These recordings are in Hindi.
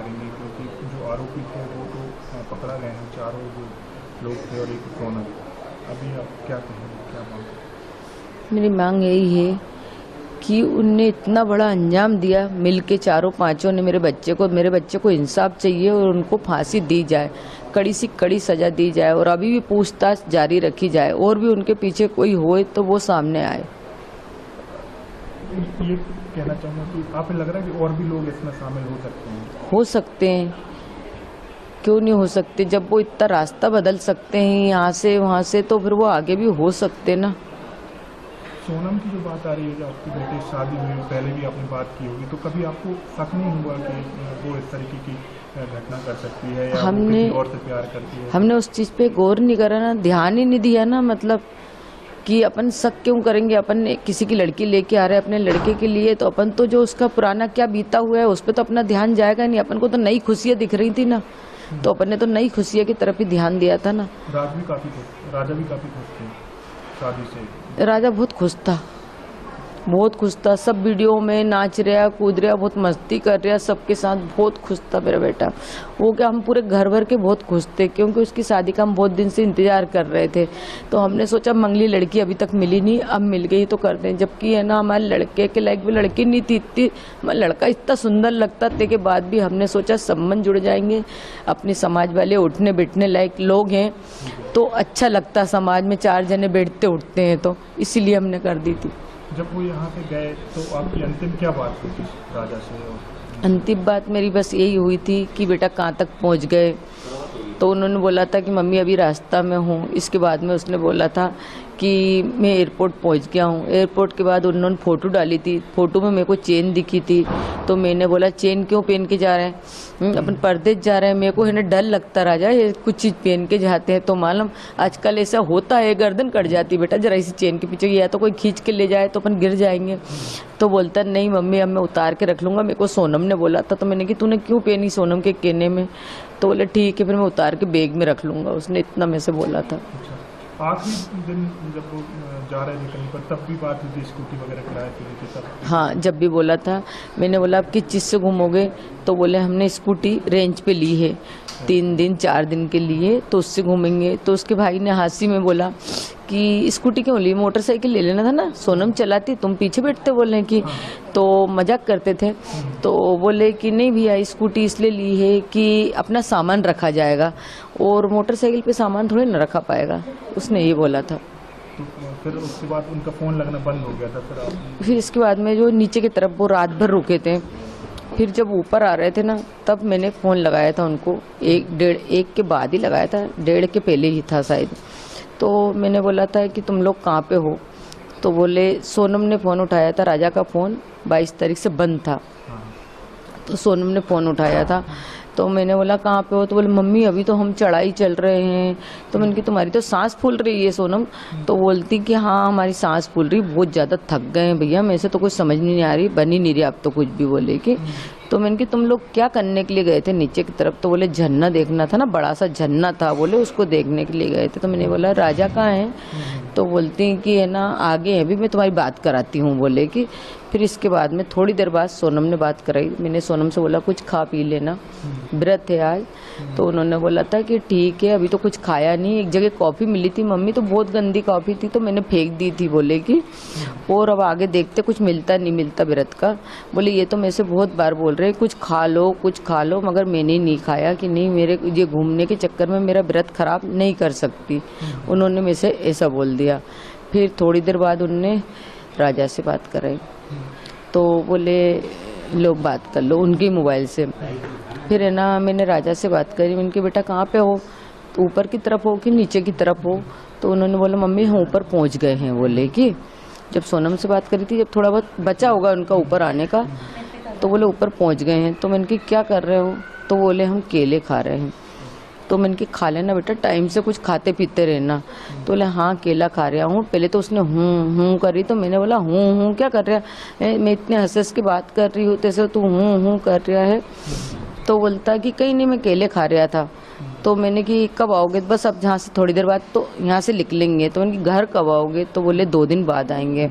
करेंगे, क्योंकि जो आरोपी थे वो तो पकड़ा गए हैं, चारों जो लोग थे और एक सोनम। अभी आप क्या कहेंगे, क्या मांग? मेरी मांग यही है कि उनने इतना बड़ा अंजाम दिया, मिलके चारों पांचों ने मेरे बच्चे को इंसाफ चाहिए और उनको फांसी दी जाए, कड़ी से कड़ी सजा दी जाए और अभी भी पूछताछ जारी रखी जाए और भी उनके पीछे कोई होए तो वो सामने आए। ये कहना चाहूँगा कि आपको लग रहा है कि और भी लोग इसमें शामिल हो सकते हैं? हो सकते हैं, क्यों नहीं हो सकते। जब वो इतना रास्ता बदल सकते हैं यहाँ से वहाँ से, तो फिर वो आगे भी हो सकते ना। सोनम की जो बात आ रही है, जो आपकी बेटी शादी हुई, पहले भी आपने बात की होगी, तो कभी आपको शक नहीं हुआ कि वो इस तरीके की घटना कर सकती है या वो किसी और से प्यार करती है? हमने उस चीज़ पे गौर नहीं करा ना, ध्यान ही नहीं दिया ना। मतलब कि अपन शक क्यों करेंगे, अपन किसी की लड़की लेके आ रहे हैं अपने लड़के के लिए, तो अपन तो जो उसका पुराना क्या बीता हुआ है उस पर तो अपना ध्यान जाएगा नहीं। अपन को तो नई खुशियाँ दिख रही थी ना, तो अपन ने तो नई खुशियों की तरफ ही ध्यान दिया था ना। राजा भी काफी खुश थे शादी से। राजा बहुत खुश था, बहुत खुश था। सब वीडियो में नाच रहा, कूद रहा, बहुत मस्ती कर रहा, सबके साथ बहुत खुश था मेरा बेटा। वो क्या, हम पूरे घर भर के बहुत खुश थे, क्योंकि उसकी शादी का हम बहुत दिन से इंतजार कर रहे थे। तो हमने सोचा मंगली लड़की अभी तक मिली नहीं, अब मिल गई तो कर दें। जबकि है ना, हमारे लड़के के लायक भी लड़की नहीं थी इतनी, लड़का इतना सुंदर लगता थे के बाद भी हमने सोचा संबंध जुड़ जाएंगे, अपने समाज वाले उठने बैठने लायक लोग हैं तो अच्छा लगता समाज में, 4 जने बैठते उठते हैं, तो इसीलिए हमने कर दी थी। जब वो यहाँ से गए तो आपकी अंतिम क्या बात हुई थी राजा से? अंतिम बात मेरी बस यही हुई थी कि बेटा कहाँ तक पहुँच गए। तो उन्होंने बोला था कि मम्मी अभी रास्ता में हूँ। इसके बाद में उसने बोला था कि मैं एयरपोर्ट पहुँच गया हूँ। एयरपोर्ट के बाद उन्होंने फ़ोटो डाली थी, फ़ोटो में मेरे को चेन दिखी थी। तो मैंने बोला चेन क्यों पहन के जा रहे हैं, अपन परदेश जा रहे हैं, मेरे को है ना डर लगता राजा, ये कुछ चीज़ पहन के जाते हैं तो मालूम आजकल ऐसा होता है, गर्दन कट जाती बेटा जरा इसी चेन के पीछे, या तो कोई खींच के ले जाए तो अपन गिर जाएंगे। तो बोलता नहीं मम्मी अब मैं उतार के रख लूँगा, मेरे को सोनम ने बोला था। तो मैंने कि तूने क्यों पहनी सोनम के कहने में? तो बोले ठीक है फिर मैं उतार के बैग में रख लूँगा, उसने इतना मेरे से बोला था। आखिरी दिन जब वो जा रहे थे कहीं पर, तब भी बात हुई थी स्कूटी वगैरह किराए पे ली थी तब? हाँ, जब भी बोला था। मैंने बोला आप किस चीज़ से घूमोगे? तो बोले हमने स्कूटी रेंज पे ली है 3 दिन 4 दिन के लिए, तो उससे घूमेंगे। तो उसके भाई ने हंसी में बोला कि स्कूटी क्यों ली, मोटरसाइकिल ले लेना था ना, सोनम चलाती तुम पीछे बैठते, बोले कि तो मजाक करते थे। तो बोले कि नहीं भैया स्कूटी इसलिए ली है कि अपना सामान रखा जाएगा और मोटरसाइकिल पे सामान थोड़ी ना रखा पाएगा, उसने ये बोला था। तो फिर उसके बाद उनका फ़ोन लगना बंद हो गया था। फिर इसके बाद में जो नीचे की तरफ वो रात भर रुके थे, फिर जब ऊपर आ रहे थे ना तब मैंने फ़ोन लगाया था उनको, 1 के बाद ही लगाया था, 1:30 के पहले ही था शायद। तो मैंने बोला था कि तुम लोग कहाँ पे हो? तो बोले सोनम ने फ़ोन उठाया था, राजा का फ़ोन 22 तारीख से बंद था। तो सोनम ने फ़ोन उठाया था, तो मैंने बोला कहाँ पे हो? तो बोले मम्मी अभी तो हम चढ़ाई चल रहे हैं। तो मैंने कहा तुम्हारी तो सांस फूल रही है सोनम। तो बोलती कि हाँ हमारी सांस फूल रही, बहुत ज़्यादा थक गए हैं भैया, मेरे से तो कुछ समझ नहीं आ रही, बन ही नहीं रही, अब तो कुछ भी बोले कि। तो मैंने कहा तुम लोग क्या करने के लिए गए थे नीचे की तरफ? तो बोले झरना देखना था ना, बड़ा सा झरना था, बोले उसको देखने के लिए गए थे। तो मैंने बोला राजा कहाँ है? तो बोलती कि है ना आगे है, भी मैं तुम्हारी बात कराती हूँ, बोले कि। फिर इसके बाद में थोड़ी देर बाद सोनम ने बात कराई। मैंने सोनम से बोला कुछ खा पी लेना, व्रत है आज। तो उन्होंने बोला था कि ठीक है, अभी तो कुछ खाया नहीं। एक जगह कॉफ़ी मिली थी मम्मी, तो बहुत गंदी कॉफ़ी थी, तो मैंने फेंक दी थी, बोले कि। और अब आगे देखते कुछ मिलता नहीं मिलता व्रत का। बोले ये तो मेरे से बहुत बार बोल रहे कुछ खा लो कुछ खा लो, मगर मैंने नहीं खाया कि नहीं मेरे ये घूमने के चक्कर में मेरा व्रत खराब नहीं कर सकती। उन्होंने मेरे से ऐसा बोल दिया। फिर थोड़ी देर बाद उनने राजा से बात कराई, तो बोले लोग बात कर लो उनके मोबाइल से। फिर है ना मैंने राजा से बात करी, मैंने कहा बेटा कहाँ पे हो? तो ऊपर की तरफ हो कि नीचे की तरफ हो? तो उन्होंने बोला मम्मी हम ऊपर पहुँच गए हैं, बोले कि। जब सोनम से बात करी थी, जब थोड़ा बहुत बचा होगा उनका ऊपर आने का, तो बोले ऊपर पहुँच गए हैं। तो मैंने कहा क्या कर रहे हो? तो बोले हम केले खा रहे हैं। तो मैंने कहा खा लेना बेटा, टाइम से कुछ खाते पीते रहना। तो बोले हाँ केला खा रहा हूँ। पहले तो उसने हूँ करी, तो मैंने बोला हूँ क्या कर रहा है, मैं इतने हंस के बात कर रही हूँ तैसे तू हूँ कर रहा है। तो बोलता कि कहीं नहीं मैं केले खा रहा था। तो मैंने कि कब आओगे? बस अब जहाँ से थोड़ी देर बाद तो यहाँ से निकलेंगे। तो मैंने घर कब आओगे? तो बोले 2 दिन बाद आएंगे।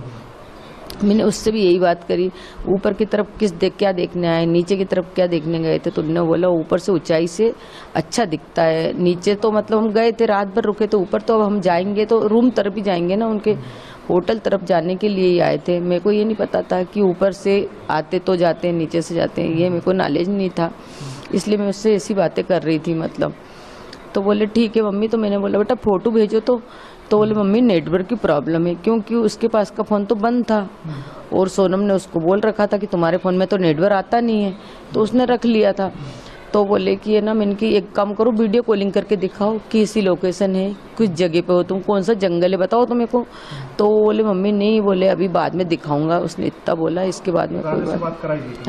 मैंने उससे भी यही बात करी, ऊपर की तरफ क्या देखने आए, नीचे की तरफ क्या देखने गए थे? तो उन्होंने बोला ऊपर से ऊंचाई से अच्छा दिखता है, नीचे तो मतलब हम गए थे रात भर रुके, तो ऊपर तो अब हम जाएंगे तो रूम तरफ ही जाएंगे ना, उनके होटल तरफ जाने के लिए ही आए थे। मेरे को ये नहीं पता था कि ऊपर से आते तो जाते हैं, नीचे से जाते हैं, ये मेरे को नॉलेज नहीं था, इसलिए मैं उससे ऐसी बातें कर रही थी मतलब। तो बोले ठीक है मम्मी, तो मैंने बोला बेटा फ़ोटो भेजो। तो बोले मम्मी नेटवर्क की प्रॉब्लम है, क्योंकि उसके पास का फ़ोन तो बंद था और सोनम ने उसको बोल रखा था कि तुम्हारे फ़ोन में तो नेटवर्क आता नहीं है, तो उसने रख लिया था। तो बोले कि है ना, मैंने कि एक काम करो वीडियो कॉलिंग करके दिखाओ कि ऐसी लोकेशन है, किस जगह पे हो तुम, कौन सा जंगल है बताओ तो मेरे को। तो बोले मम्मी नहीं, बोले अभी बाद में दिखाऊंगा, उसने इतना बोला, इसके बाद में कोई बात। बात कराई थी?